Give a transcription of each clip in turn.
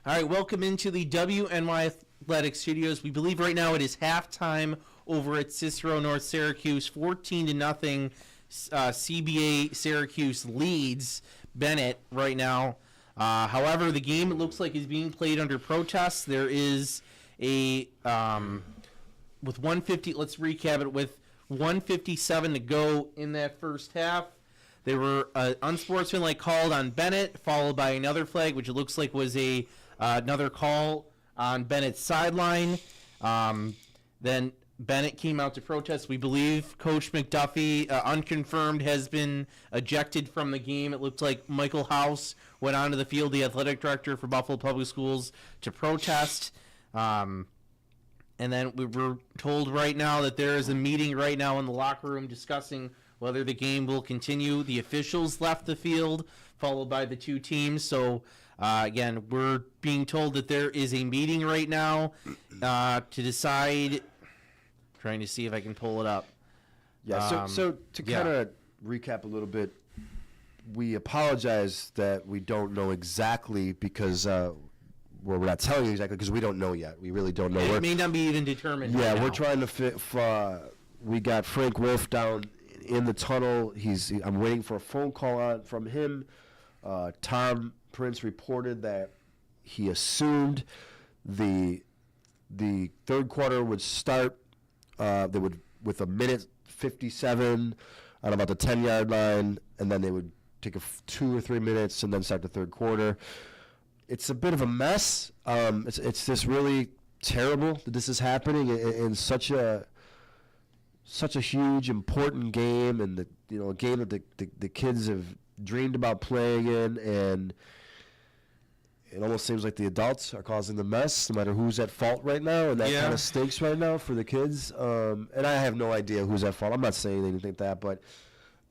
All right, welcome into the WNY Athletic Studios. We believe right now it is halftime over at Cicero North Syracuse, 14-0. CBA Syracuse leads Bennett right now. However, the game, it looks like, is being played under protest. There is a with 150. Let's recap it. With 1:57 to go in that first half, there were unsportsmanlike called on Bennett, followed by another flag, which it looks like was another call on Bennett's sideline. Then Bennett came out to protest. We believe Coach McDuffie, unconfirmed, has been ejected from the game. It looked like Michael House went onto the field, the athletic director for Buffalo Public Schools, to protest. And then we were told right now that there is a meeting right now in the locker room discussing whether the game will continue. The officials left the field, followed by the two teams. So, again, we're being told that there is a meeting right now to decide. Trying to see if I can pull it up. Yeah, so to kind of recap a little bit, we apologize that we don't know exactly because we're not telling you exactly because we don't know yet. We really don't know. It may not be even determined. Yeah, right we're now. trying to fit. We got Frank Wolf down in the tunnel. I'm waiting for a phone call from him. Tom Prince reported that he assumed the third quarter would start. They would with 1:57 at about the 10-yard line, and then they would take 2 or 3 minutes and then start the third quarter. It's a bit of a mess. It's just really terrible that this is happening in such a huge, important game, and a game that the kids have dreamed about playing in, and it almost seems like the adults are causing the mess, no matter who's at fault right now, and that kind of stinks right now for the kids. And I have no idea who's at fault. I'm not saying anything like that, but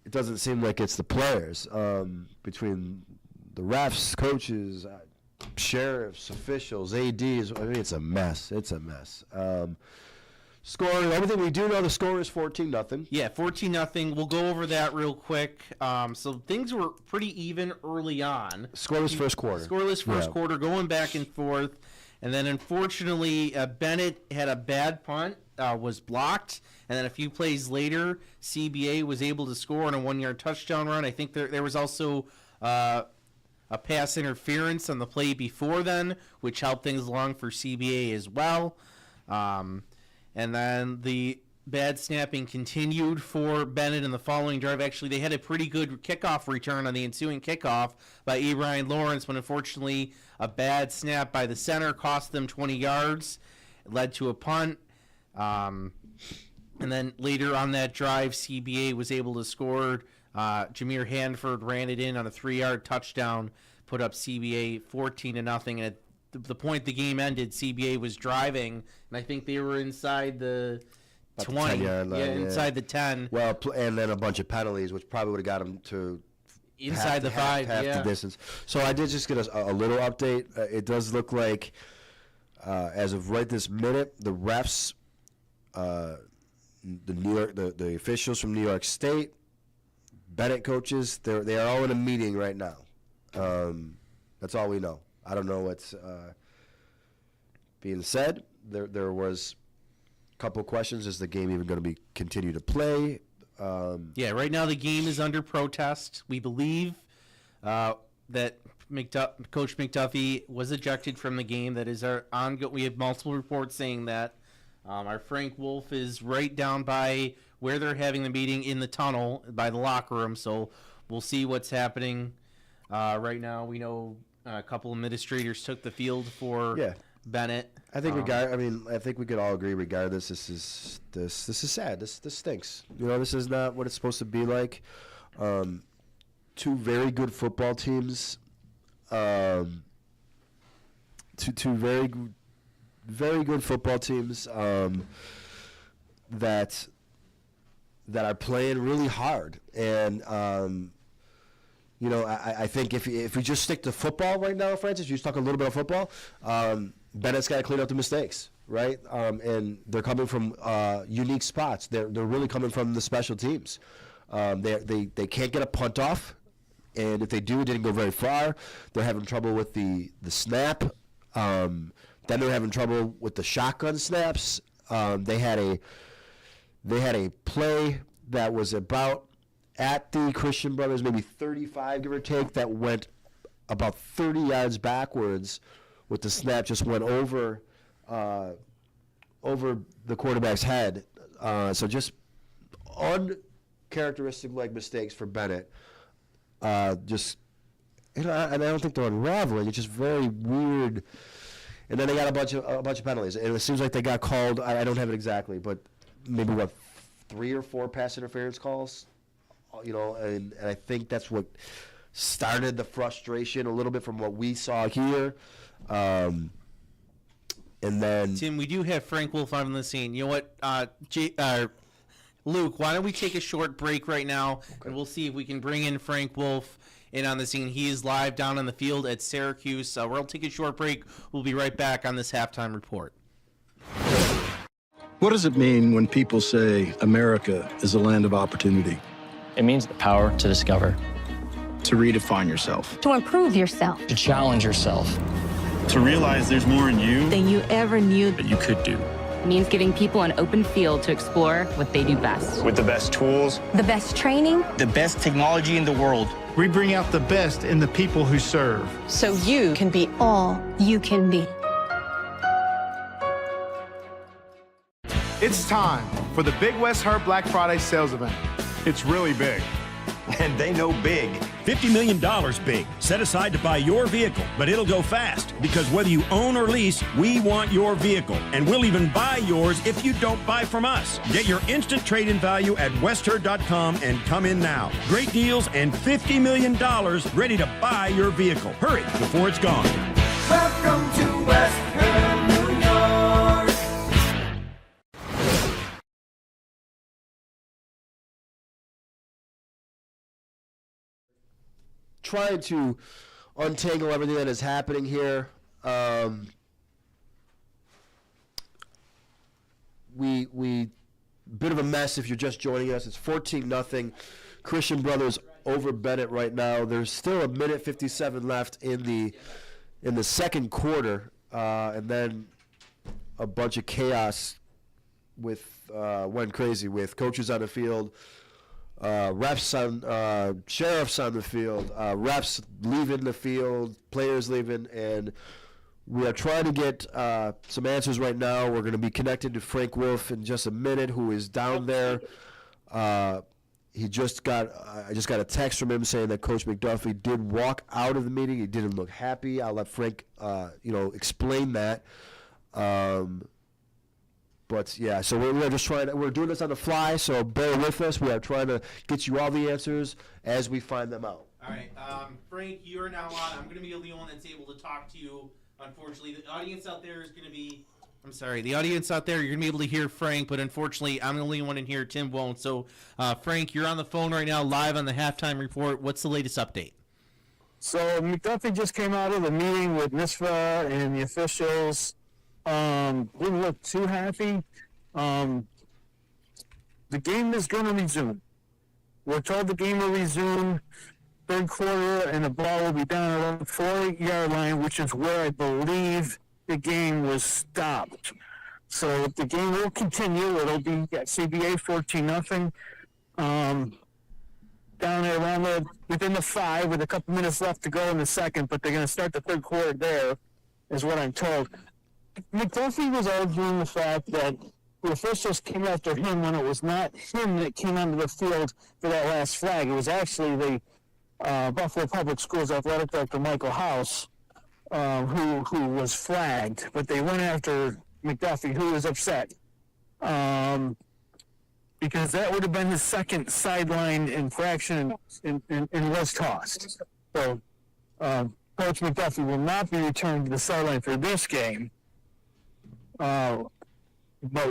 it doesn't seem like it's the players. Between the refs, coaches, sheriffs, officials, ADs, I mean, it's a mess. It's a mess. Scoring, everything we do know, the score is 14-0. Yeah, 14-0. We'll go over that real quick. So things were pretty even early on. Scoreless first quarter. Scoreless first quarter, going back and forth. And then, unfortunately, Bennett had a bad punt, was blocked. And then a few plays later, CBA was able to score on a 1-yard touchdown run. I think there was also a pass interference on the play before then, which helped things along for CBA as well. And then the bad snapping continued for Bennett in the following drive. Actually, they had a pretty good kickoff return on the ensuing kickoff by Ryan Lawrence, but unfortunately a bad snap by the center cost them 20 yards. It led to a punt. And then later on that drive, CBA was able to score. Jameer Hanford ran it in on a 3-yard touchdown, put up CBA 14-0. And at the point the game ended, CBA was driving, and I think they were inside the 20. Inside the 10. Well, and then a bunch of penalties, which probably would have got them to inside the 5, half the distance. So I did just get a little update. It does look like, as of right this minute, the refs, the officials from New York State, Bennett coaches, they are all in a meeting right now. That's all we know. I don't know what's being said. There was a couple of questions. Is the game even going to be continue to play? Right now the game is under protest. We believe that Coach McDuffie was ejected from the game. That is our ongoing. We have multiple reports saying that. Our Frank Wolf is right down by where they're having the meeting in the tunnel by the locker room. So we'll see what's happening. Right now we know a couple administrators took the field for Bennett. I think I think we could all agree. Regardless, this is sad. This stinks. This is not what it's supposed to be like. Two very good football teams. Two very good football teams that are playing really hard, and I think if we just stick to football right now, Francis, you just talk a little bit of football. Bennett's got to clean up the mistakes, right? And they're coming from unique spots. They're really coming from the special teams. They can't get a punt off, and if they do, it didn't go very far. They're having trouble with the snap. Then they're having trouble with the shotgun snaps. They had a play that was about at the Christian Brothers, maybe 35, give or take, that went about 30 yards backwards with the snap just went over the quarterback's head. So just uncharacteristic like mistakes for Bennett. And I don't think they're unraveling. It's just very weird. And then they got a bunch of penalties, and it seems like they got called. I don't have it exactly, but maybe 3 or 4 pass interference calls. And I think that's what started the frustration a little bit from what we saw here. And then Tim, we do have Frank Wolf on the scene. You know what, Luke? Why don't we take a short break right now, and we'll see if we can bring in Frank Wolf in on the scene. He is live down on the field at Syracuse. We'll take a short break. We'll be right back on this halftime report. What does it mean when people say America is a land of opportunity? It means the power to discover, To redefine yourself. To improve yourself. to challenge yourself. To realize there's more in you Than you ever knew. that you could do. Means giving people an open field to explore what they do best. With the best tools, The best training. the best technology in the world. We bring out the best in the people who serve. So you can be all you can be. It's time for the Big West Herb Black Friday sales event. It's really big. And they know big. $50 million big, set aside to buy your vehicle, but it'll go fast because whether you own or lease, we want your vehicle, and we'll even buy yours if you don't buy from us. Get your instant trade-in value at westherd.com and come in now. Great deals and $50 million ready to buy your vehicle. Hurry before it's gone. Welcome to West Herd, New York. trying to untangle everything that is happening here. We bit of a mess if you're just joining us. It's 14-0. Christian Brothers over Bennett right now. There's still a minute 57 left in the second quarter, and then a bunch of chaos went crazy with coaches on the field, sheriffs on the field, refs leaving the field, players leaving, and we are trying to get some answers right now. We're going to be connected to Frank Wolf in just a minute, who is down there. I just got a text from him saying that Coach McDuffie did walk out of the meeting. He didn't look happy. I'll let Frank, explain that. But yeah, so we're just we're doing this on the fly, so bear with us. We are trying to get you all the answers as we find them out. All right, Frank, you are now on. I'm going to be the only one that's able to talk to you. Unfortunately, the audience out there is going to be. I'm sorry, the audience out there, you're going to be able to hear Frank, but unfortunately, I'm the only one in here. Tim won't. So, Frank, you're on the phone right now, live on the halftime report. What's the latest update? So McDuffie just came out of the meeting with NYSPHSAA and the officials. Didn't look too happy. The game is going to resume. We're told the game will resume third quarter, and the ball will be down around the 4-yard line, which is where I believe the game was stopped. So the game will continue. It'll be at CBA 14-0. Down there around within the 5 with a couple minutes left to go in the second, but they're going to start the third quarter there, is what I'm told. McDuffie was arguing the fact that the officials came after him when it was not him that came onto the field for that last flag. It was actually the Buffalo Public Schools athletic director, Michael House, who was flagged. But they went after McDuffie, who was upset. Because that would have been his second sideline infraction and was tossed. So Coach McDuffie will not be returned to the sideline for this game. But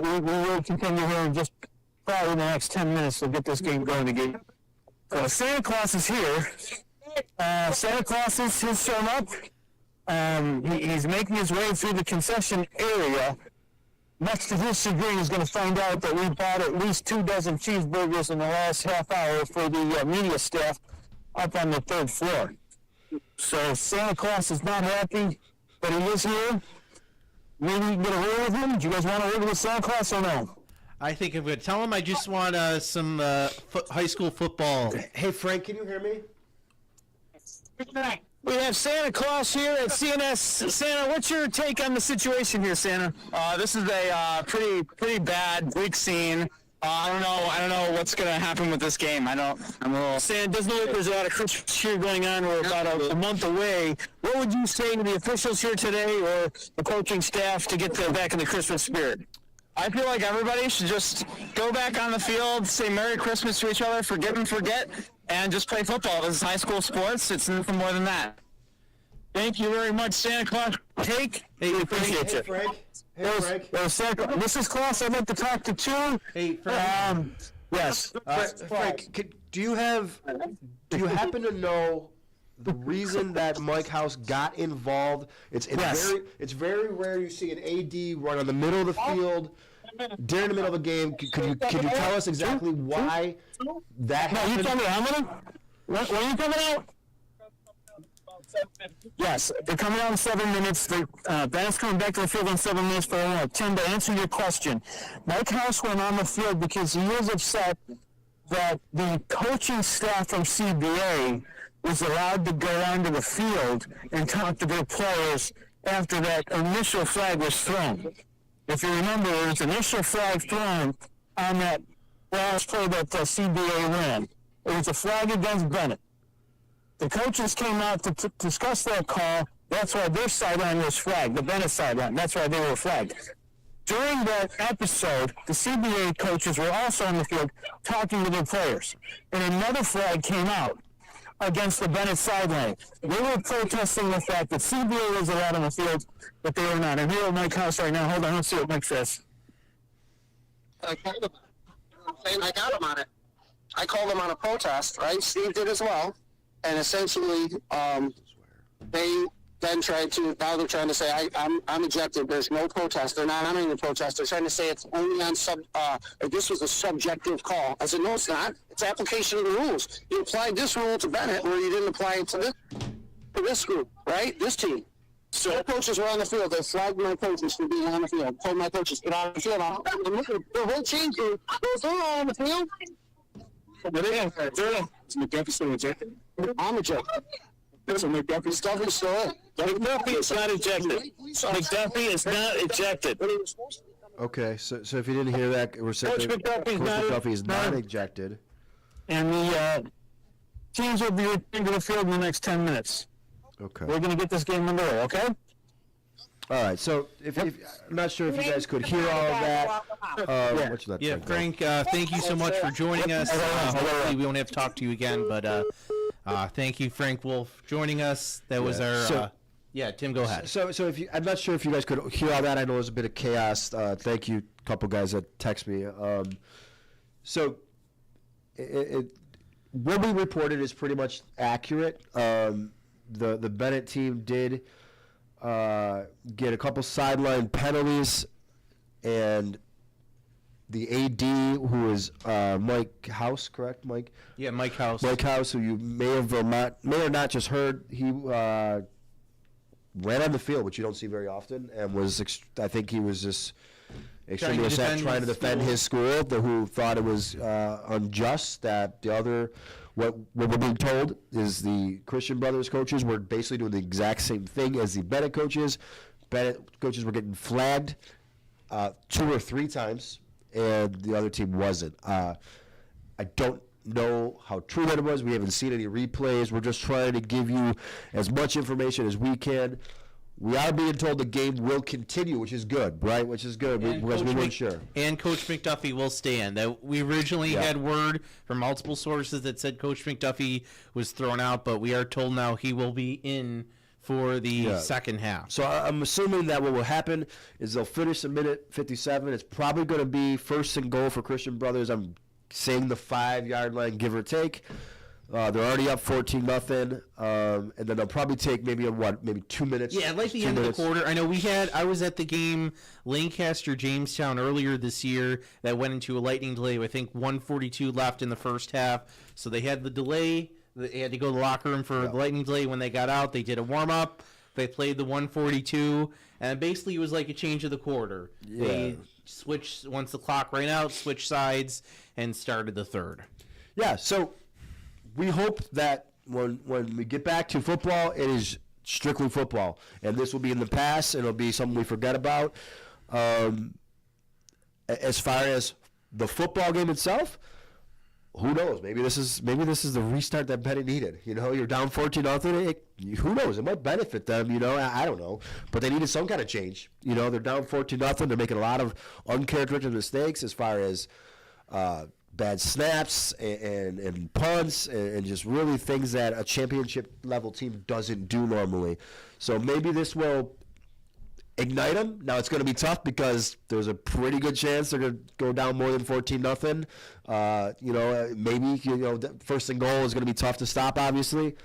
we will continue here in just probably the next 10 minutes to get this game going again. So Santa Claus is here. Santa Claus has shown up. He's making his way through the concession area. Much to his chagrin, he's going to find out that we bought at least 2 dozen cheeseburgers in the last half hour for the media staff up on the third floor. So Santa Claus is not happy, but he is here. Maybe you can get a word with him. Do you guys want a word with Santa Claus or no? I think I'm going to tell him I just want some high school football. Hey, Frank, can you hear me? We have Santa Claus here at CNS. Santa, what's your take on the situation here, Santa? This is a pretty bad week scene. I don't know what's gonna happen with this game. I'm a little. Santa, doesn't look like there's a lot of Christmas cheer going on. We're about a month away. What would you say to the officials here today or the coaching staff to get them back in the Christmas spirit? I feel like everybody should just go back on the field, say Merry Christmas to each other, forgive and forget, and just play football. This is high school sports. It's nothing more than that. Thank you very much, Santa Claus. Hey, we appreciate you. Frank. Hey, Frank. Mrs. Claus, I'd like to talk to two. Hey, Frank. Yes. Frank, do you happen to know the reason that Mike House got involved? It's very rare you see an AD run on the middle of the field during the middle of a game. Could you tell us exactly why that happened? You tell me how many? When are you coming out? Yes, they're coming out in 7 minutes. Bennett's coming back to the field in 7 minutes, but I want Tim to answer your question. Mike House went on the field because he was upset that the coaching staff from CBA was allowed to go onto the field and talk to their players after that initial flag was thrown. If you remember, there was an initial flag thrown on that last play that CBA ran. It was a flag against Bennett. The coaches came out to discuss that call. That's why their sideline was flagged, the Bennett sideline. That's why they were flagged. During that episode, the CBA coaches were also on the field talking to their players. And another flag came out against the Bennett sideline. They were protesting the fact that CBA was allowed on the field, but they were not. And here at Mike House right now. Hold on, let's see what Mike says. I called him on it. I called him on a protest, right? Steve did as well. And essentially, they then tried to, now they're trying to say, I'm ejected. There's no protest. They're not honoring the protest. They're trying to say it's only on this was a subjective call. I said, no, it's not. It's application of the rules. You applied this rule to Bennett where you didn't apply it to this group, right? This team. So coaches were on the field. They flagged my coaches for being on the field. Told my coaches, get on the field. The whole team group, they're all on the field. McDuffie's still ejected? I'm ejected. So McDuffie's still in. McDuffie is not ejected. McDuffie is not ejected. Okay, so if you didn't hear that, we're saying Coach McDuffie is not ejected. And the teams will be returning to the field in the next 10 minutes. Okay. We're going to get this game underway, okay? All right, so if I'm not sure if you guys could hear all of that. Frank, thank you so much for joining us. Hopefully we won't have to talk to you again, but thank you, Frank Wolf, joining us. That was our... Tim, go ahead. So if you, I'm not sure if you guys could hear all that. I know it was a bit of chaos. Thank you, a couple guys that text me. So what we reported is pretty much accurate. The Bennett team did get a couple sideline penalties, and the AD, who is Mike House, correct, Mike? Yeah, Mike House. Mike House, who you may or not just heard, he ran on the field, which you don't see very often, and I think he was just extremely upset trying to defend his school, who thought it was unjust that the other. What we're being told is the Christian Brothers coaches were basically doing the exact same thing as the Bennett coaches. Bennett coaches were getting flagged 2 or 3 times, and the other team wasn't. I don't know how true that was. We haven't seen any replays. We're just trying to give you as much information as we can. We are being told the game will continue, which is good, right? Which is good because we weren't sure. And Coach McDuffie will stand. That we originally had word from multiple sources that said Coach McDuffie was thrown out, but we are told now he will be in for the second half. So I'm assuming that what will happen is they'll finish a minute 57. It's probably going to be 1st and goal for Christian Brothers. I'm saying the 5-yard line, give or take. They're already up 14-0, and then they'll probably take maybe 2 minutes. Yeah, like the end of the quarter. I know I was at the game Lancaster-Jamestown earlier this year that went into a lightning delay. I think 1:42 left in the first half, so they had the delay. They had to go to the locker room for the lightning delay. When they got out, they did a warm-up. They played the 142, and basically it was like a change of the quarter. Yeah. They switched, once the clock ran out, switched sides, and started the third. Yeah, so we hope that when we get back to football, it is strictly football. And this will be in the past, and it'll be something we forget about. As far as the football game itself, who knows? Maybe this is the restart that Bennett needed. You know, you're down 14-0. Who knows? It might benefit them. You know, I don't know, but they needed some kind of change. You know, they're down 14-0. They're making a lot of uncharacteristic mistakes as far as bad snaps and punts and just really things that a championship level team doesn't do normally. So maybe this will ignite them. Now it's going to be tough because there's a pretty good chance they're going to go down more than 14-0. You know, maybe the first and goal is going to be tough to stop, obviously.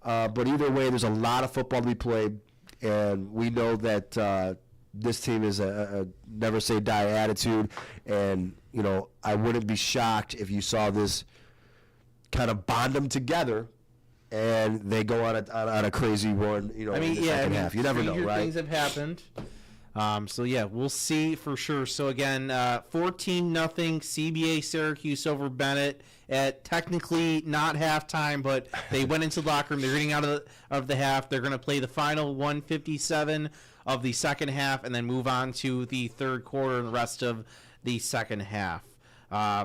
But either way, there's a lot of football to be played, and we know that this team is a never say die attitude. And you know, I wouldn't be shocked if you saw this kind of bond them together. And they go on a crazy run, you know, in the second half. You never know, right? Things have happened. So, yeah, we'll see for sure. So, again, 14-0 CBA Syracuse over Bennett at technically not halftime, but they went into the locker room. They're getting out of the half. They're going to play the final 157 of the second half and then move on to the third quarter and the rest of the second half.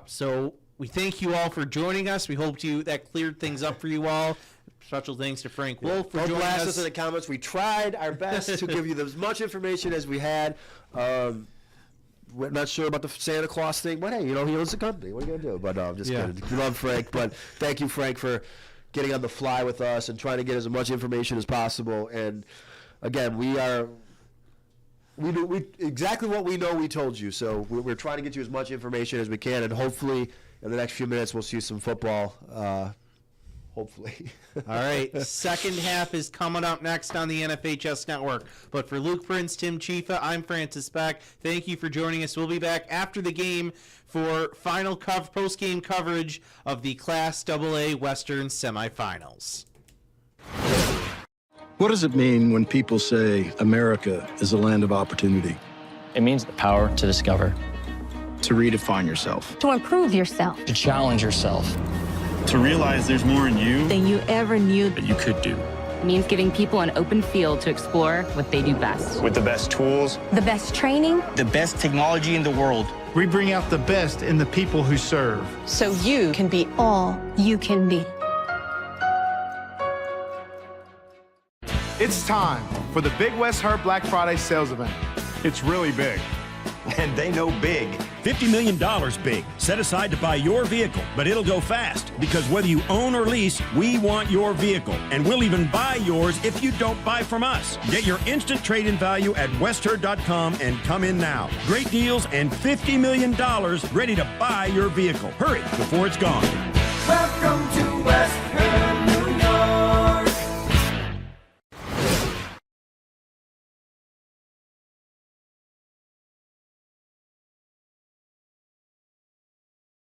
So we thank you all for joining us. We hope that cleared things up for you all. Special thanks to Frank Wolf for joining blast us in the comments. We tried our best to give you as much information as we had. We're not sure about the Santa Claus thing, but hey, you know, he owns the company. What are you going to do? But I'm just kidding. We love Frank, but thank you, Frank, for getting on the fly with us and trying to get as much information as possible. And again, we do exactly what we know we told you. So we're trying to get you as much information as we can, and hopefully in the next few minutes we'll see some football. Hopefully. All right. Second half is coming up next on the NFHS Network. But for Luke Prince, Tim Chifa, I'm Francis Beck. Thank you for joining us. We'll be back after the game for final post-game coverage of the Class AA Western Semifinals. What does it mean when people say America is a land of opportunity? It means the power to discover, To redefine yourself. To improve yourself. to challenge yourself. To realize there's more in you Than you ever knew. that you could do. It means giving people an open field to explore what they do best. With the best tools, The best training. the best technology in the world. We bring out the best in the people who serve. So you can be all you can be. It's time for the Big West Herb Black Friday sales event. It's really big. And they know big. $50 million big, set aside to buy your vehicle, but it'll go fast because whether you own or lease, we want your vehicle, and we'll even buy yours if you don't buy from us. Get your instant trade-in value at westherd.com and come in now. Great deals and $50 million ready to buy your vehicle. Hurry before it's gone. Welcome to West